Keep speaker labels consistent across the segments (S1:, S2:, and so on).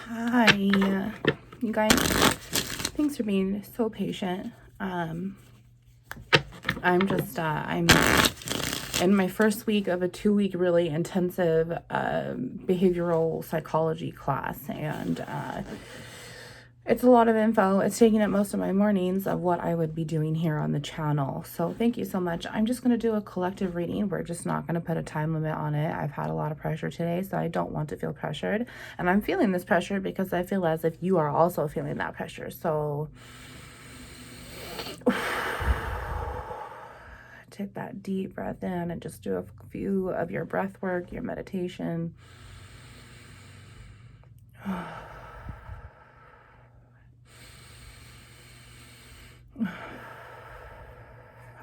S1: Hi, you guys. Thanks for being so patient. I'm in my first week of a 2-week really intensive behavioral psychology class, and it's a lot of info. It's taking up most of my mornings of what I would be doing here on the channel. So thank you so much. I'm just going to do a collective reading. We're just not going to put a time limit on it. I've had a lot of pressure today, so I don't want to feel pressured. And I'm feeling this pressure because I feel as if you are also feeling that pressure. So take that deep breath in and just do a few of your breath work, your meditation.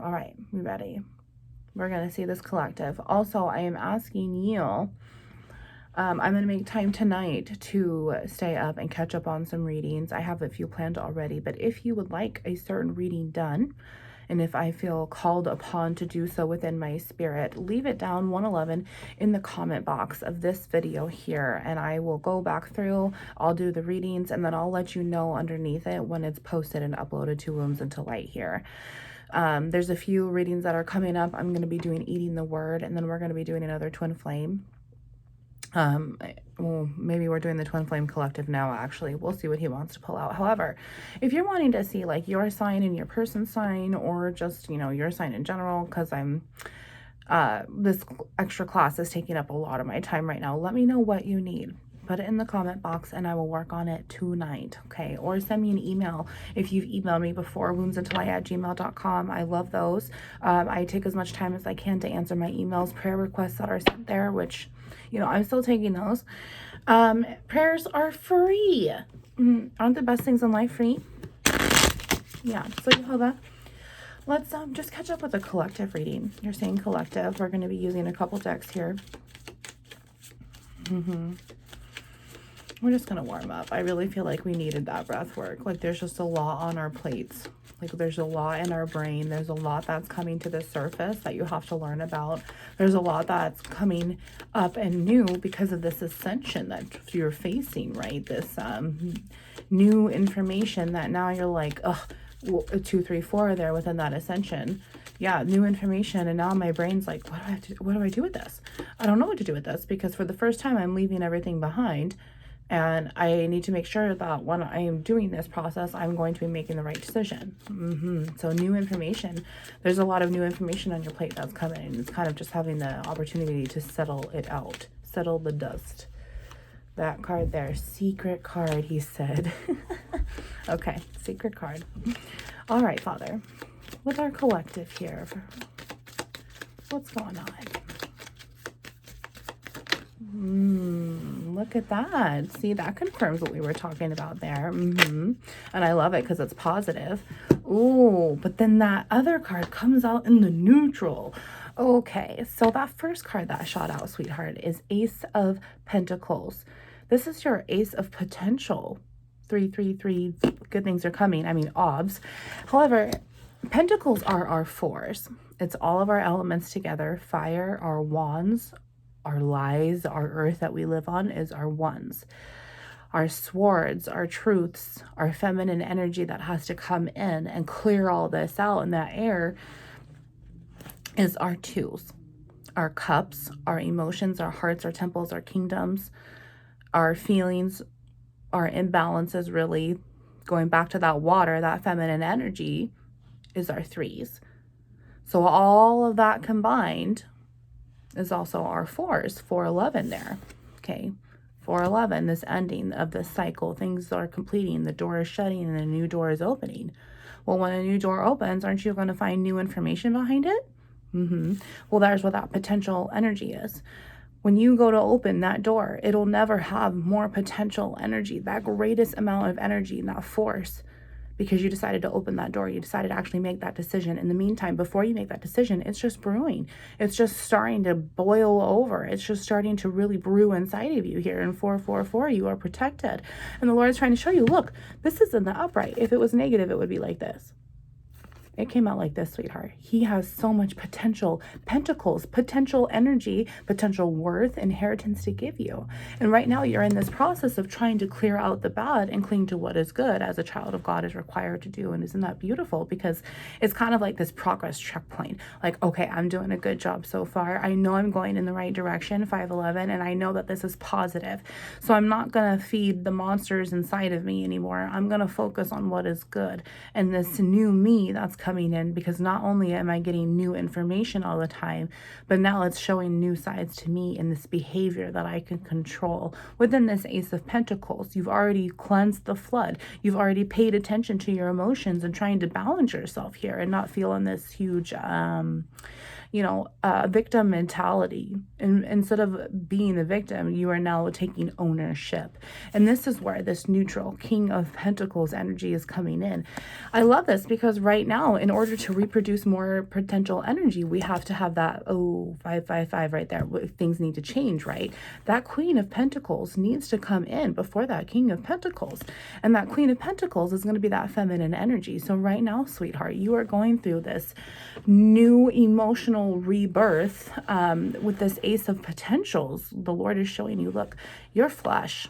S1: All right, we ready? We're going to see this collective. Also, I am asking you, I'm going to make time tonight to stay up and catch up on some readings. I have a few planned already, but if you would like a certain reading done, and if I feel called upon to do so within my spirit, leave it down 111 in the comment box of this video here, and I will go back through, I'll do the readings, and then I'll let you know underneath it when it's posted and uploaded to Wounds into Light here. There's a few readings that are coming up. I'm going to be doing Eating the Word, and then we're going to be doing another Twin Flame. Well, maybe we're doing the Twin Flame Collective now, actually. We'll see what he wants to pull out. However, if you're wanting to see like your sign and your person's sign, or just, you know, your sign in general, because this extra class is taking up a lot of my time right now, let me know what you need. Put it in the comment box and I will work on it tonight, okay? Or send me an email if you've emailed me before, woundsintolight@gmail.com. I love those. I take as much time as I can to answer my emails, prayer requests that are sent there, which, you know, I'm still taking those. Prayers are free. Aren't the best things in life free? Yeah, so Jehovah, let's just catch up with a collective reading. You're saying collective. We're going to be using a couple decks here. We're just going to warm up. I really feel like we needed that breath work. Like there's just a lot on our plates. Like there's a lot in our brain. There's a lot that's coming to the surface that you have to learn about. There's a lot that's coming up and new because of this ascension that you're facing, right? This new information that now you're like, ugh, 2, 3, 4 there within that ascension. Yeah, new information, and now my brain's like, what do I do with this? I don't know what to do with this, because for the first time I'm leaving everything behind. And I need to make sure that when I am doing this process, I'm going to be making the right decision. So new information. There's a lot of new information on your plate that's coming. It's kind of just having the opportunity to settle it out. Settle the dust. That card there. Secret card, he said. Okay, secret card. All right, Father. With our collective here, what's going on? Look at that. See, that confirms what we were talking about there. And I love it because it's positive. Ooh, but then that other card comes out in the neutral. Okay, so that first card that shot out, sweetheart, is Ace of Pentacles. This is your Ace of Potential. 3, 3, 3. Good things are coming. I mean, obs. However, Pentacles are our 4s. It's all of our elements together. Fire, our wands, our lies, our earth that we live on is our 1s. Our swords, our truths, our feminine energy that has to come in and clear all this out in that air is our 2s. Our cups, our emotions, our hearts, our temples, our kingdoms, our feelings, our imbalances, really going back to that water, that feminine energy is our 3s. So all of that combined is also our 4s, 411 there. Okay, 411, this ending of this cycle. Things are completing, the door is shutting and a new door is opening. Well, when a new door opens, aren't you going to find new information behind it? Well, there's what that potential energy is. When you go to open that door, it'll never have more potential energy, that greatest amount of energy, that force, because you decided to open that door. You decided to actually make that decision. In the meantime, before you make that decision, it's just brewing. It's just starting to boil over. It's just starting to really brew inside of you here. In 444, you are protected. And the Lord is trying to show you, look, this is in the upright. If it was negative, it would be like this. It came out like this, sweetheart. He has so much potential, pentacles, potential energy, potential worth, inheritance to give you. And right now you're in this process of trying to clear out the bad and cling to what is good, as a child of God is required to do. And isn't that beautiful? Because it's kind of like this progress checkpoint. Like, okay, I'm doing a good job so far. I know I'm going in the right direction, 511, and I know that this is positive. So I'm not going to feed the monsters inside of me anymore. I'm going to focus on what is good. And this new me that's coming in, because not only am I getting new information all the time, but now it's showing new sides to me in this behavior that I can control. Within this Ace of Pentacles, you've already cleansed the flood. You've already paid attention to your emotions and trying to balance yourself here and not feel in this huge victim mentality. And instead of being the victim, you are now taking ownership. And this is where this neutral King of Pentacles energy is coming in. I love this because right now, in order to reproduce more potential energy, we have to have that 555 right there. Things need to change, right? That Queen of Pentacles needs to come in before that King of Pentacles. And that Queen of Pentacles is going to be that feminine energy. So right now, sweetheart, you are going through this new emotional rebirth with this Ace of Potentials. The Lord is showing you, look, your flesh,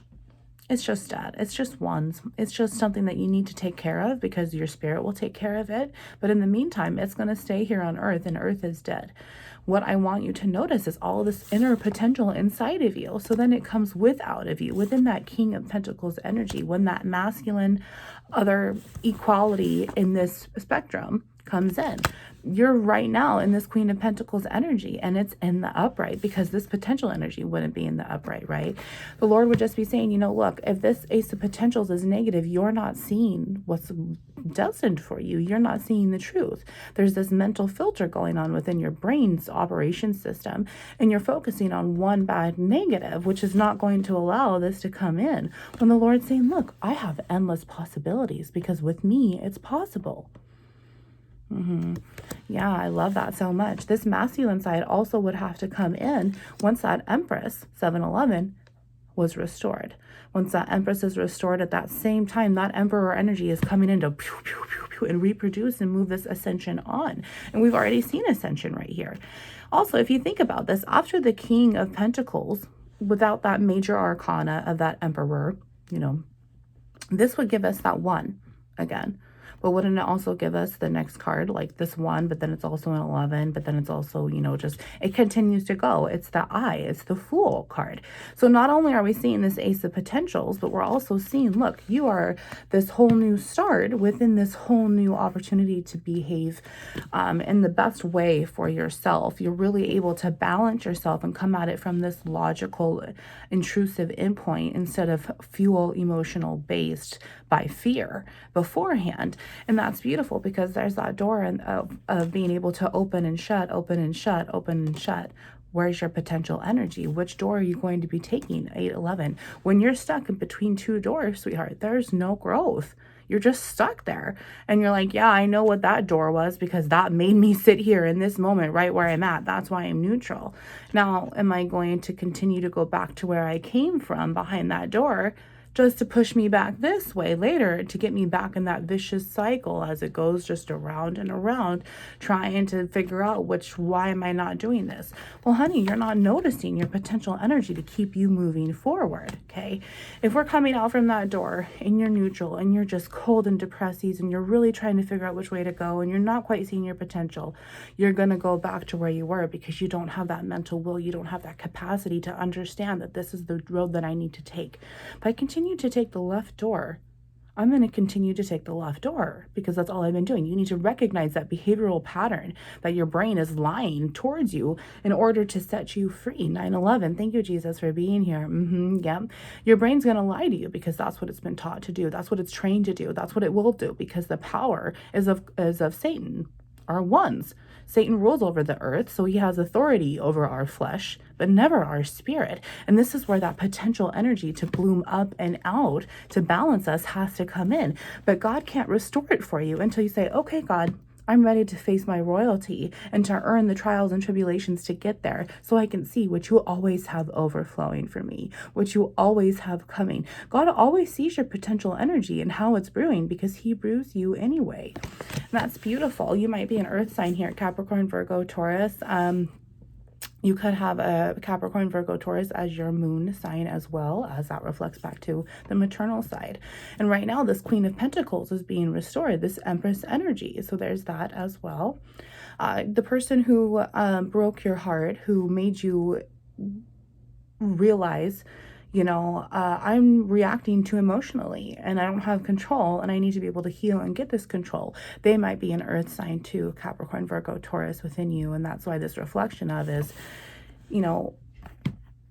S1: it's just dead. It's just wands. It's just something that you need to take care of because your spirit will take care of it. But in the meantime, it's going to stay here on earth, and earth is dead. What I want you to notice is all this inner potential inside of you. So then it comes out of you within that King of Pentacles energy, when that masculine other equality in this spectrum comes in. You're right now in this Queen of Pentacles energy, and it's in the upright, because this potential energy wouldn't be in the upright, right? The Lord would just be saying, look, if this Ace of Potentials is negative, you're not seeing what's destined for you. You're not seeing the truth. There's this mental filter going on within your brain's operation system, and you're focusing on one bad negative, which is not going to allow this to come in. When the Lord's saying, look, I have endless possibilities, because with me, it's possible. Yeah, I love that so much. This masculine side also would have to come in once that Empress, 711, was restored. Once that Empress is restored, at that same time, that Emperor energy is coming in to pew, pew, pew, pew, and reproduce and move this ascension on. And we've already seen ascension right here. Also, if you think about this, after the King of Pentacles, without that major arcana of that Emperor, this would give us that 1 again. But wouldn't it also give us the next card, like this 1, but then it's also an 11, but then it's also, it continues to go. It's the eye, it's the Fool card. So not only are we seeing this Ace of Potentials, but we're also seeing, look, you are this whole new start within this whole new opportunity to behave in the best way for yourself. You're really able to balance yourself and come at it from this logical, intrusive endpoint instead of fuel emotional based by fear beforehand. And that's beautiful, because there's that door of being able to open and shut, open and shut, open and shut. Where's your potential energy? Which door are you going to be taking? 811. When you're stuck in between two doors, sweetheart, there's no growth. You're just stuck there. And you're like, yeah, I know what that door was, because that made me sit here in this moment right where I'm at. That's why I'm neutral. Now, am I going to continue to go back to where I came from behind that door, just to push me back this way later, to get me back in that vicious cycle as it goes just around and around, trying to figure out why am I not doing this? Well, honey, you're not noticing your potential energy to keep you moving forward, okay? If we're coming out from that door and you're neutral and you're just cold and depressed and you're really trying to figure out which way to go and you're not quite seeing your potential, you're going to go back to where you were, because you don't have that mental will, you don't have that capacity to understand that this is the road that I need to take. If I continue to take the left door, I'm going to continue to take the left door, because that's all I've been doing. You need to recognize that behavioral pattern that your brain is lying towards you in order to set you free. 911, thank you, Jesus, for being here. Yeah. Your brain's going to lie to you, because that's what it's been taught to do. That's what it's trained to do. That's what it will do, because the power is of Satan, our ones. Satan rules over the earth, so he has authority over our flesh, but never our spirit. And this is where that potential energy to bloom up and out, to balance us, has to come in. But God can't restore it for you until you say, okay, God, I'm ready to face my royalty and to earn the trials and tribulations to get there, so I can see what you always have overflowing for me, what you always have coming. God always sees your potential energy and how it's brewing, because he brews you anyway. And that's beautiful. You might be an earth sign here, Capricorn, Virgo, Taurus. You could have a Capricorn, Virgo, Taurus as your moon sign as well, as that reflects back to the maternal side. And right now, this Queen of Pentacles is being restored, this Empress energy. So there's that as well. The person who broke your heart, who made you realize, I'm reacting too emotionally and I don't have control and I need to be able to heal and get this control. They might be an earth sign too, Capricorn, Virgo, Taurus within you. And that's why this reflection of is,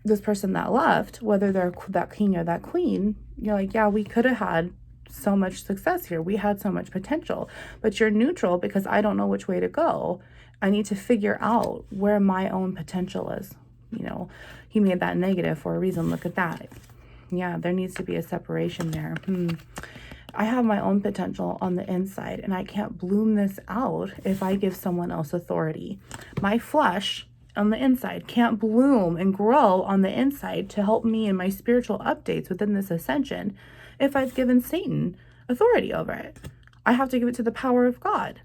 S1: this person that left, whether they're that king or that queen, you're like, yeah, we could have had so much success here. We had so much potential, but you're neutral because I don't know which way to go. I need to figure out where my own potential is. He made that negative for a reason. Look at that. Yeah, there needs to be a separation there. I have my own potential on the inside, and I can't bloom this out if I give someone else authority. My flesh on the inside can't bloom and grow on the inside to help me in my spiritual updates within this ascension if I've given Satan authority over it. I have to give it to the power of God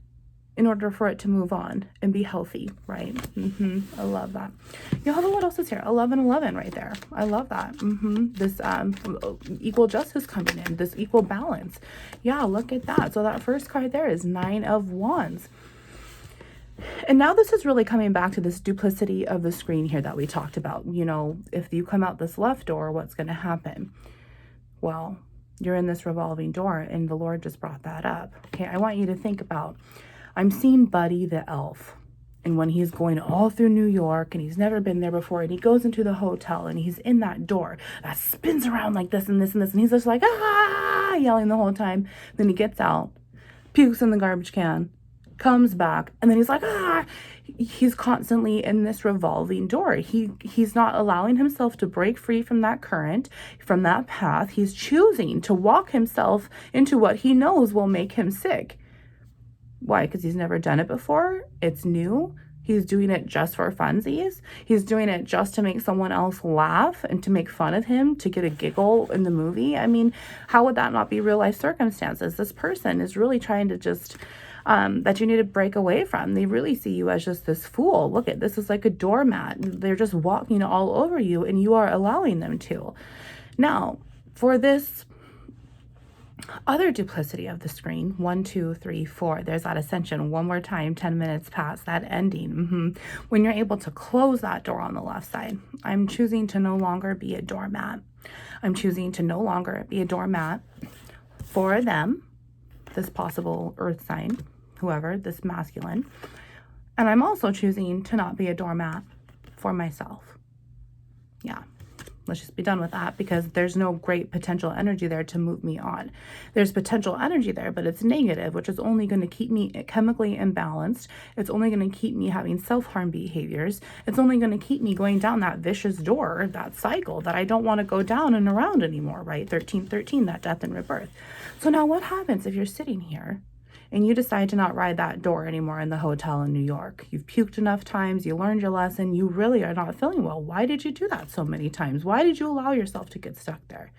S1: in order for it to move on and be healthy, right? I love that. What else is here? 1111 right there. I love that. This equal justice coming in, this equal balance. Yeah, look at that. So that first card there is 9 of Wands. And now this is really coming back to this duplicity of the screen here that we talked about. If you come out this left door, what's going to happen? Well, you're in this revolving door, and the Lord just brought that up. Okay, I want you to think about, I'm seeing Buddy the elf, and when he's going all through New York and he's never been there before, and he goes into the hotel and he's in that door that spins around like this and this and this, and he's just like, yelling the whole time. Then he gets out, pukes in the garbage can, comes back, and then he's like, He's constantly in this revolving door. He's not allowing himself to break free from that current, from that path. He's choosing to walk himself into what he knows will make him sick. Why? Because he's never done it before. It's new. He's doing it just for funsies. He's doing it just to make someone else laugh and to make fun of him, to get a giggle in the movie. I mean, how would that not be real life circumstances? This person is really trying to just, that you need to break away from. They really see you as just this fool. Look at this is like a doormat. They're just walking all over you, and you are allowing them to. Now, for this other duplicity of the screen, 1, 2, 3, 4, there's that ascension one more time, 10 minutes past that ending. When you're able to close that door on the left side, I'm choosing to no longer be a doormat. I'm choosing to no longer be a doormat for them, this possible earth sign, whoever, this masculine. And I'm also choosing to not be a doormat for myself. Yeah. Let's just be done with that, because there's no great potential energy there to move me on. There's potential energy there, but it's negative, which is only going to keep me chemically imbalanced. It's only going to keep me having self-harm behaviors. It's only going to keep me going down that vicious door, that cycle that I don't want to go down and around anymore, right? 1313, that death and rebirth. So now what happens if you're sitting here and you decide to not ride that door anymore in the hotel in New York? You've puked enough times, you learned your lesson, you really are not feeling well. Why did you do that so many times? Why did you allow yourself to get stuck there?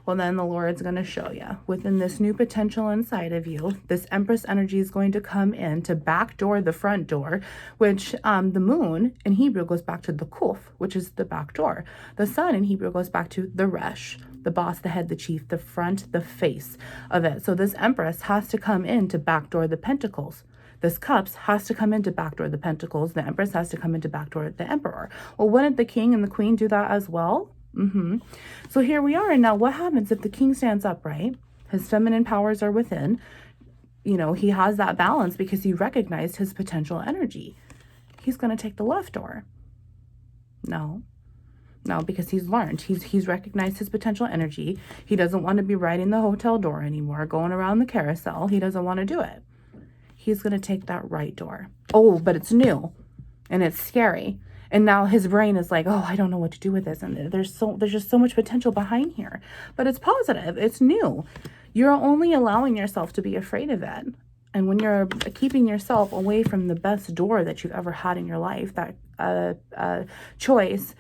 S1: Well, then the Lord's going to show you within this new potential inside of you, this Empress energy is going to come in to backdoor the front door, which the moon in Hebrew goes back to the kuf, which is the back door. The sun in Hebrew goes back to the resh, the boss, the head, the chief, the front, the face of it. So this Empress has to come in to backdoor the pentacles. This cups has to come in to backdoor the pentacles. The Empress has to come in to backdoor the emperor. Well, wouldn't the king and the queen do that as well? So here we are. And now what happens if the king stands upright? His feminine powers are within. He has that balance because he recognized his potential energy. He's going to take the left door. No, because he's learned. He's recognized his potential energy. He doesn't want to be riding the hotel door anymore, going around the carousel. He doesn't want to do it. He's going to take that right door. Oh, but it's new and it's scary. And now his brain is like, oh, I don't know what to do with this. And there's just so much potential behind here. But it's positive. It's new. You're only allowing yourself to be afraid of it And when you're keeping yourself away from the best door that you've ever had in your life, that choice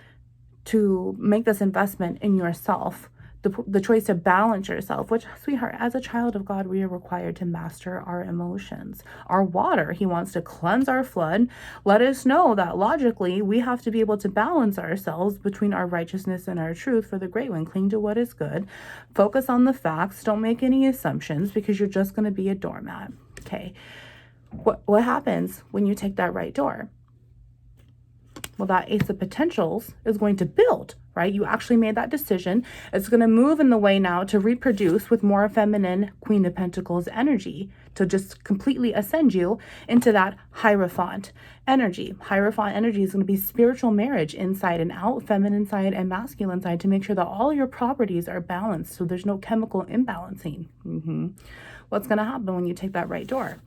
S1: to make this investment in yourself, the choice to balance yourself, which, sweetheart, as a child of God, we are required to master our emotions. Our water, he wants to cleanse our flood. Let us know that logically we have to be able to balance ourselves between our righteousness and our truth for the great one. Cling to what is good. Focus on the facts. Don't make any assumptions, because you're just going to be a doormat. Okay. What happens when you take that right door? Well, that Ace of Potentials is going to build, right? You actually made that decision. It's going to move in the way now to reproduce with more feminine Queen of Pentacles energy, to just completely ascend you into that Hierophant energy. Hierophant energy is going to be spiritual marriage, inside and out, feminine side and masculine side, to make sure that all your properties are balanced, so there's no chemical imbalancing. What's going to happen when you take that right door?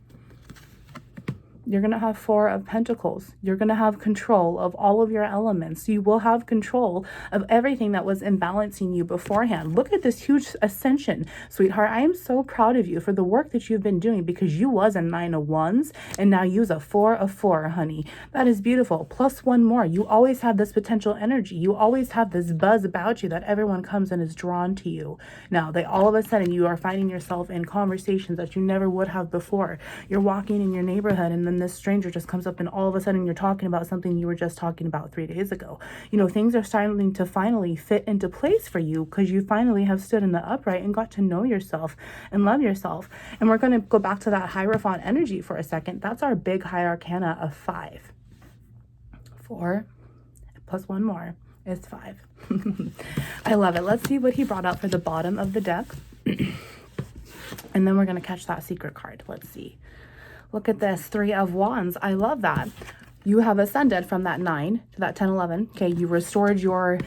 S1: You're going to have Four of Pentacles. You're going to have control of all of your elements. You will have control of everything that was imbalancing you beforehand. Look at this huge ascension, sweetheart. I am so proud of you for the work that you've been doing, because you was a 9 of Wands and now you's a 4 of 4, honey. That is beautiful. Plus one more. You always have this potential energy. You always have this buzz about you that everyone comes and is drawn to you. Now, all of a sudden you are finding yourself in conversations that you never would have before. You're walking in your neighborhood and then this stranger just comes up and all of a sudden you're talking about something you were just talking about 3 days ago. You know, things are starting to finally fit into place for you, because you finally have stood in the upright and got to know yourself and love yourself. And we're going to go back to that Hierophant energy for a second. That's our big high arcana of 5. 4 plus one more is 5. I love it. Let's see what he brought out for the bottom of the deck. And then we're going to catch that secret card. Let's see. Look at this, 3 of Wands. I love that. You have ascended from that 9 to that 10, 11. Okay, you restored your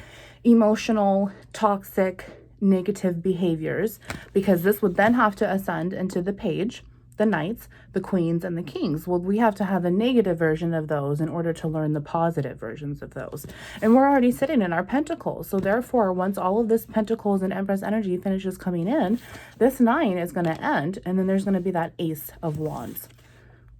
S1: emotional, toxic, negative behaviors, because this would then have to ascend into the Page, the Knights, the Queens, and the Kings. Well, we have to have a negative version of those in order to learn the positive versions of those. And we're already sitting in our Pentacles. So therefore, once all of this Pentacles and Empress energy finishes coming in, this 9 is going to end. And then there's going to be that Ace of Wands,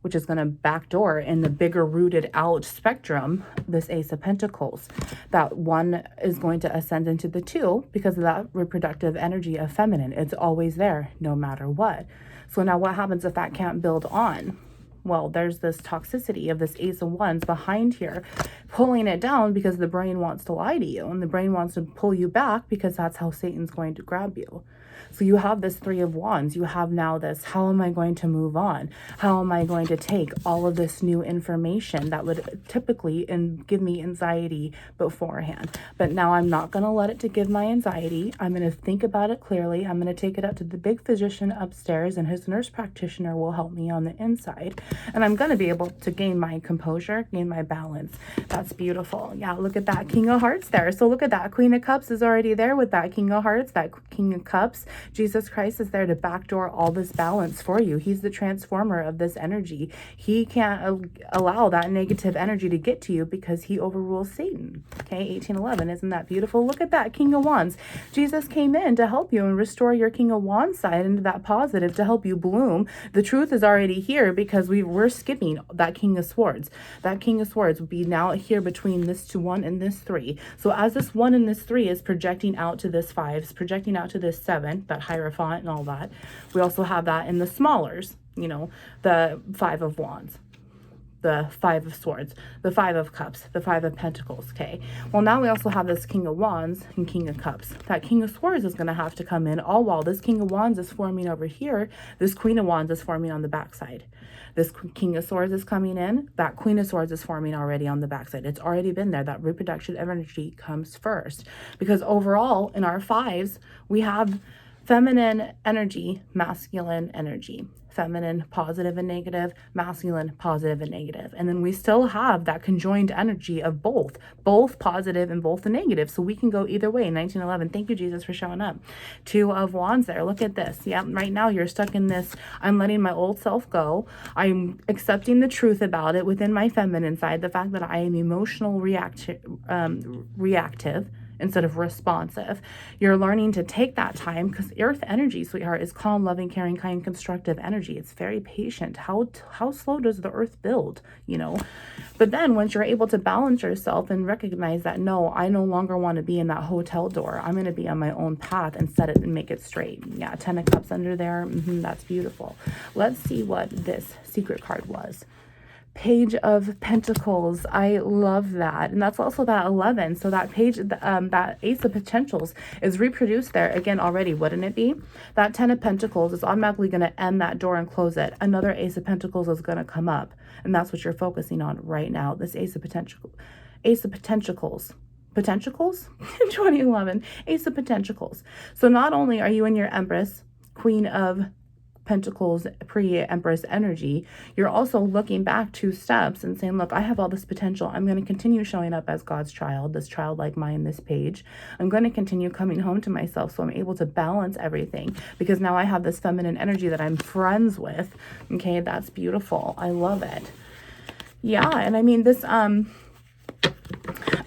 S1: which is going to backdoor in the bigger rooted out spectrum, this Ace of Pentacles. That 1 is going to ascend into the 2 because of that reproductive energy of feminine. It's always there, no matter what. So now what happens if that can't build on? Well, there's this toxicity of this Ace of Wands behind here, pulling it down because the brain wants to lie to you, and the brain wants to pull you back because that's how Satan's going to grab you. So you have this 3 of Wands. You have now this, how am I going to move on? How am I going to take all of this new information that would typically give me anxiety beforehand? But now I'm not going to let it to give my anxiety. I'm going to think about it clearly. I'm going to take it up to the big physician upstairs, and his nurse practitioner will help me on the inside. And I'm going to be able to gain my composure, gain my balance. That's beautiful. Yeah, look at that King of Hearts there. So look at that. Queen of Cups is already there with that King of Hearts, that King of Cups. Jesus Christ is there to backdoor all this balance for you. He's the transformer of this energy. He can't allow that negative energy to get to you because he overrules Satan. Okay, 1811. Isn't that beautiful? Look at that King of Wands. Jesus came in to help you and restore your King of Wands side into that positive, to help you bloom. The truth is already here because we're skipping that King of Swords. That King of Swords would be now here between this 1 and this 3. So as this 1 and this 3 is projecting out to this 5, is projecting out to this 7, that Hierophant and all that, we also have that in the smallers, you know, the 5 of Wands, the 5 of Swords, the 5 of Cups, the 5 of Pentacles. Okay, well, now we also have this King of Wands and King of Cups. That King of Swords is going to have to come in, all while this King of Wands is forming over here. This Queen of Wands is forming on the backside. This King of Swords is coming in. That Queen of Swords is forming already on the backside. It's already been there. That reproduction energy comes first, because overall in our 5s we have feminine energy, masculine energy. Feminine, positive and negative, masculine, positive and negative. And then we still have that conjoined energy of both positive and both the negative. So we can go either way. 1911. Thank you, Jesus, for showing up. 2 of Wands there. Look at this. Yeah, right now you're stuck in this, I'm letting my old self go. I'm accepting the truth about it within my feminine side. The fact that I am emotional reactive instead of responsive. You're learning to take that time, because earth energy, sweetheart, is calm, loving, caring, kind, constructive energy. It's very patient. How slow does the earth build, you know? But then once you're able to balance yourself and recognize that, no, I no longer want to be in that hotel door. I'm going to be on my own path and set it and make it straight. Yeah, 10 of Cups under there. That's beautiful. Let's see what this secret card was. Page of Pentacles. I love that. And that's also that 11. So that page, that Ace of Potentials is reproduced there again already, wouldn't it be? That 10 of Pentacles is automatically going to end that door and close it. Another Ace of Pentacles is going to come up. And that's what you're focusing on right now. This Ace of Potentials. Potentials? 2011. Ace of Pentacles. So not only are you in your Empress, Queen of Pentacles, pre-Empress energy, you're also looking back 2 steps and saying, look, I have all this potential. I'm going to continue showing up as God's child, this childlike mind, this page. I'm going to continue coming home to myself, so I'm able to balance everything, because now I have this feminine energy that I'm friends with. Okay, that's beautiful. I love it. Yeah, and I mean, this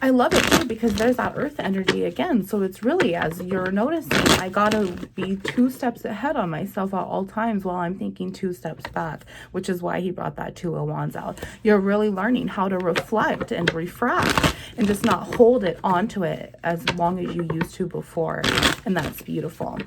S1: I love it too, because there's that earth energy again. So it's really, as you're noticing, I gotta be 2 steps ahead on myself at all times while I'm thinking 2 steps back, which is why he brought that 2 of Wands out. You're really learning how to reflect and refract and just not hold it onto it as long as you used to before. And that's beautiful.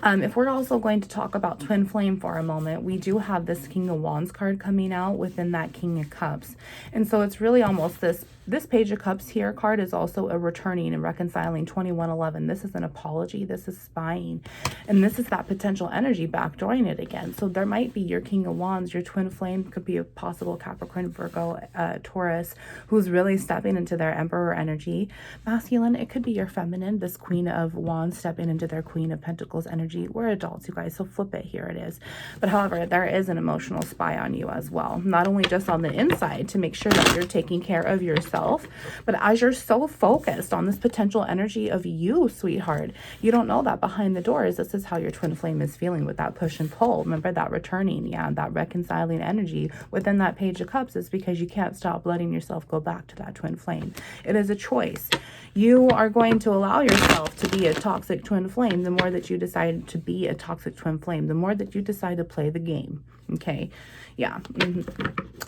S1: If we're also going to talk about twin flame for a moment, we do have this King of Wands card coming out within that King of Cups. And so it's really almost this Page of Cups here card is also a returning and reconciling 2111. This is an apology. This is spying. And this is that potential energy backdooring it again. So there might be your King of Wands, your twin flame could be a possible Capricorn, Virgo, Taurus, who's really stepping into their Emperor energy. Masculine, it could be your feminine, this Queen of Wands stepping into their Queen of Pentacles energy. We're adults, you guys, so flip it. Here it is. But however, there is an emotional spy on you as well. Not only just on the inside to make sure that you're taking care of yourself, but as you're so focused on this potential energy of you, sweetheart, you don't know that behind the doors, this is how your twin flame is feeling with that push and pull. Remember that returning, yeah, that reconciling energy within that Page of Cups is because you can't stop letting yourself go back to that twin flame. It is a choice. You are going to allow yourself to be a toxic twin flame the more that you decide to be a toxic twin flame, the more that you decide to play the game. Okay. Yeah.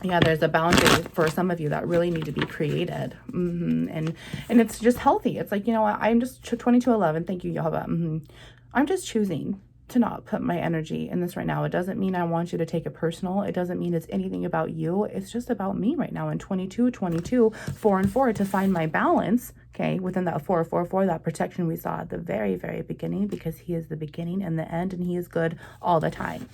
S1: Yeah, there's a boundary for some of you that really need to be created. And it's just healthy. It's like, you know what, I'm just 2211. Thank you, Jehovah. I'm just choosing to not put my energy in this right now. It doesn't mean I want you to take it personal. It doesn't mean it's anything about you. It's just about me right now in 22, 4 and 4 to find my balance. Okay, within that 4, 4, 4, that protection we saw at the very, very beginning, because he is the beginning and the end, and he is good all the time.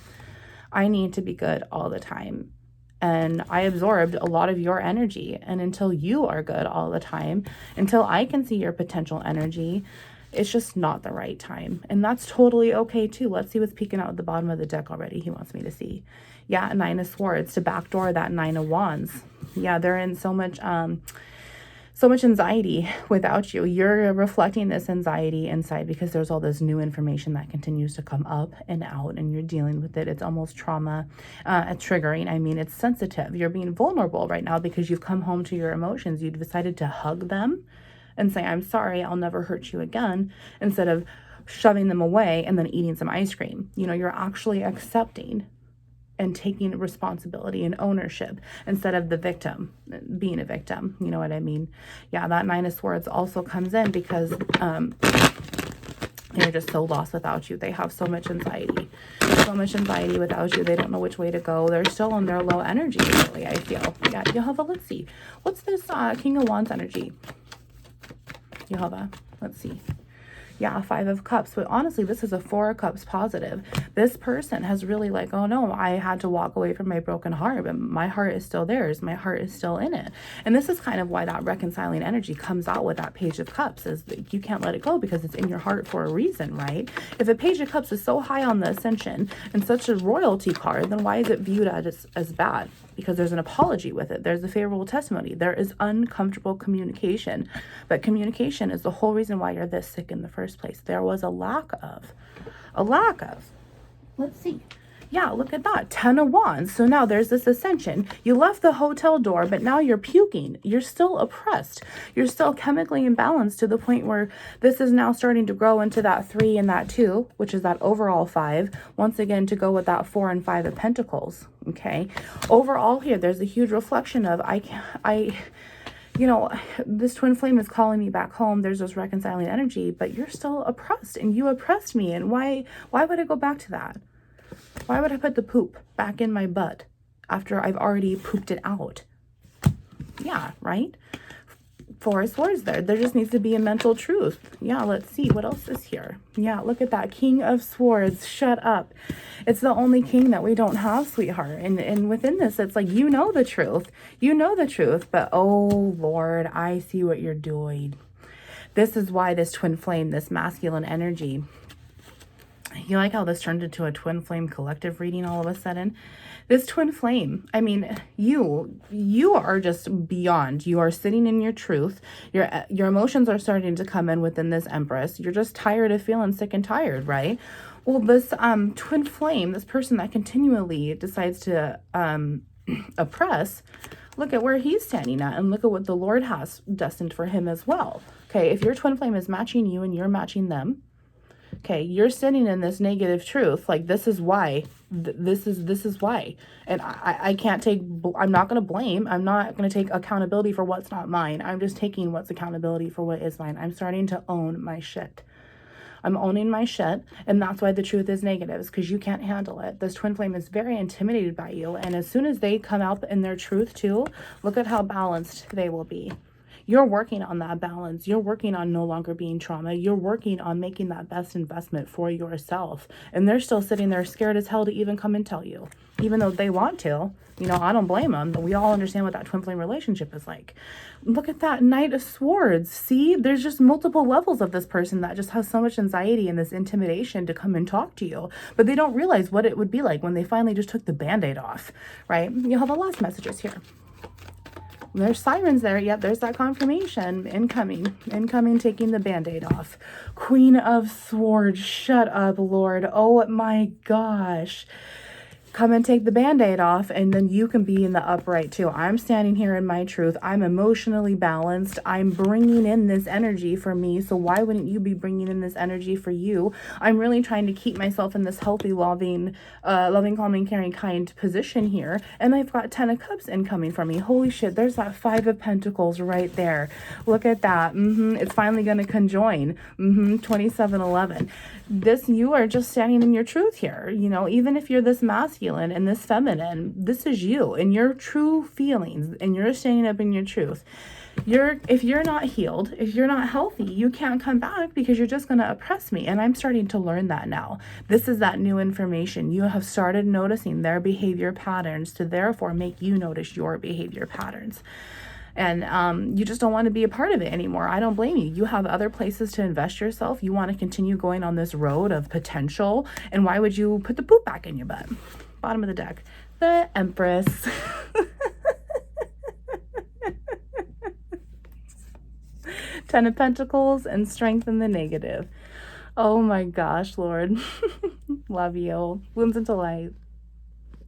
S1: I need to be good all the time. And I absorbed a lot of your energy. And until you are good all the time, until I can see your potential energy, it's just not the right time. And that's totally okay too. Let's see what's peeking out at the bottom of the deck already. He wants me to see. Yeah, 9 of Swords to backdoor that 9 of Wands. Yeah, they're in so much anxiety without you. You're reflecting this anxiety inside because there's all this new information that continues to come up and out, and you're dealing with it. It's almost trauma, triggering. I mean, it's sensitive. You're being vulnerable right now because you've come home to your emotions. You've decided to hug them and say, I'm sorry, I'll never hurt you again, instead of shoving them away and then eating some ice cream. You know, you're actually accepting and taking responsibility and ownership instead of the victim, being a victim. You know what I mean? Yeah, that 9 of Swords also comes in because they're just so lost without you. They have so much anxiety without you. They don't know which way to go. They're still in their low energy, really, I feel. Yeah, Jehovah, let's see. What's this King of Wands energy? Jehovah, let's see. Yeah, 5 of Cups. But honestly, this is a 4 of Cups positive. This person has really like, oh no, I had to walk away from my broken heart, but my heart is still theirs. My heart is still in it. And this is kind of why that reconciling energy comes out with that Page of Cups, is that you can't let it go because it's in your heart for a reason, right? If a Page of Cups is so high on the ascension and such a royalty card, then why is it viewed as bad? Because there's an apology with it. There's a favorable testimony. There is uncomfortable communication. But communication is the whole reason why you're this sick in the first place. There was a lack of. Let's see. Yeah, look at that. 10 of Wands. So now there's this ascension. You left the hotel door, but now you're puking. You're still oppressed. You're still chemically imbalanced to the point where this is now starting to grow into that 3 and that 2, which is that overall 5. Once again, to go with that 4 and 5 of Pentacles. Okay. Overall here, there's a huge reflection of, you know, this twin flame is calling me back home. There's this reconciling energy, but you're still oppressed and you oppressed me. And why would I go back to that? Why would I put the poop back in my butt after I've already pooped it out? Yeah, right? 4 of Swords there. There just needs to be a mental truth. Yeah, let's see. What else is here? Yeah, look at that. King of Swords. Shut up. It's the only king that we don't have, sweetheart. And within this, it's like, you know the truth. You know the truth. But, oh, Lord, I see what you're doing. This is why this twin flame, this masculine energy, you like how this turned into a twin flame collective reading all of a sudden? This twin flame, I mean, you are just beyond. You are sitting in your truth. Your emotions are starting to come in within this Empress. You're just tired of feeling sick and tired, right? Well, this twin flame, this person that continually decides to oppress, look at where he's standing at and look at what the Lord has destined for him as well. Okay, if your twin flame is matching you and you're matching them, okay, you're sitting in this negative truth. Like, this is why. This is why. And I can't take, I'm not going to blame. I'm not going to take accountability for what's not mine. I'm just taking what's accountability for what is mine. I'm starting to own my shit. I'm owning my shit. And that's why the truth is negative, is because you can't handle it. This twin flame is very intimidated by you. And as soon as they come out in their truth too, look at how balanced they will be. You're working on that balance. You're working on no longer being trauma. You're working on making that best investment for yourself. And they're still sitting there scared as hell to even come and tell you, even though they want to. You know, I don't blame them. But we all understand what that twin flame relationship is like. Look at that Knight of Swords. See, there's just multiple levels of this person that just has so much anxiety and this intimidation to come and talk to you. But they don't realize what it would be like when they finally just took the Band-Aid off, right? You have the last messages here. There's sirens there. Yep, there's that confirmation. Incoming, taking the Band-Aid off. Queen of Swords. Shut up, Lord. Oh my gosh. Come and take the Band-Aid off, and then you can be in the upright too. I'm standing here in my truth. I'm emotionally balanced. I'm bringing in this energy for me. So why wouldn't you be bringing in this energy for you? I'm really trying to keep myself in this healthy, loving, calming, caring, kind position here. And I've got 10 of Cups incoming for me. Holy shit, there's that 5 of Pentacles right there. Look at that. It's finally going to conjoin. 2711. This, you are just standing in your truth here. You know, even if you're this masculine and this feminine, this is you and your true feelings, and you're standing up in your truth. If you're not healed, if you're not healthy, you can't come back because you're just going to oppress me. And I'm starting to learn that now. This is that new information. You have started noticing their behavior patterns to therefore make you notice your behavior patterns. And you just don't want to be a part of it anymore. I don't blame you. You have other places to invest yourself. You want to continue going on this road of potential. And why would you put the poop back in your butt? Bottom of the deck. The Empress. Ten of Pentacles and Strength in the negative. Oh my gosh, Lord. Love you. Wounds into light.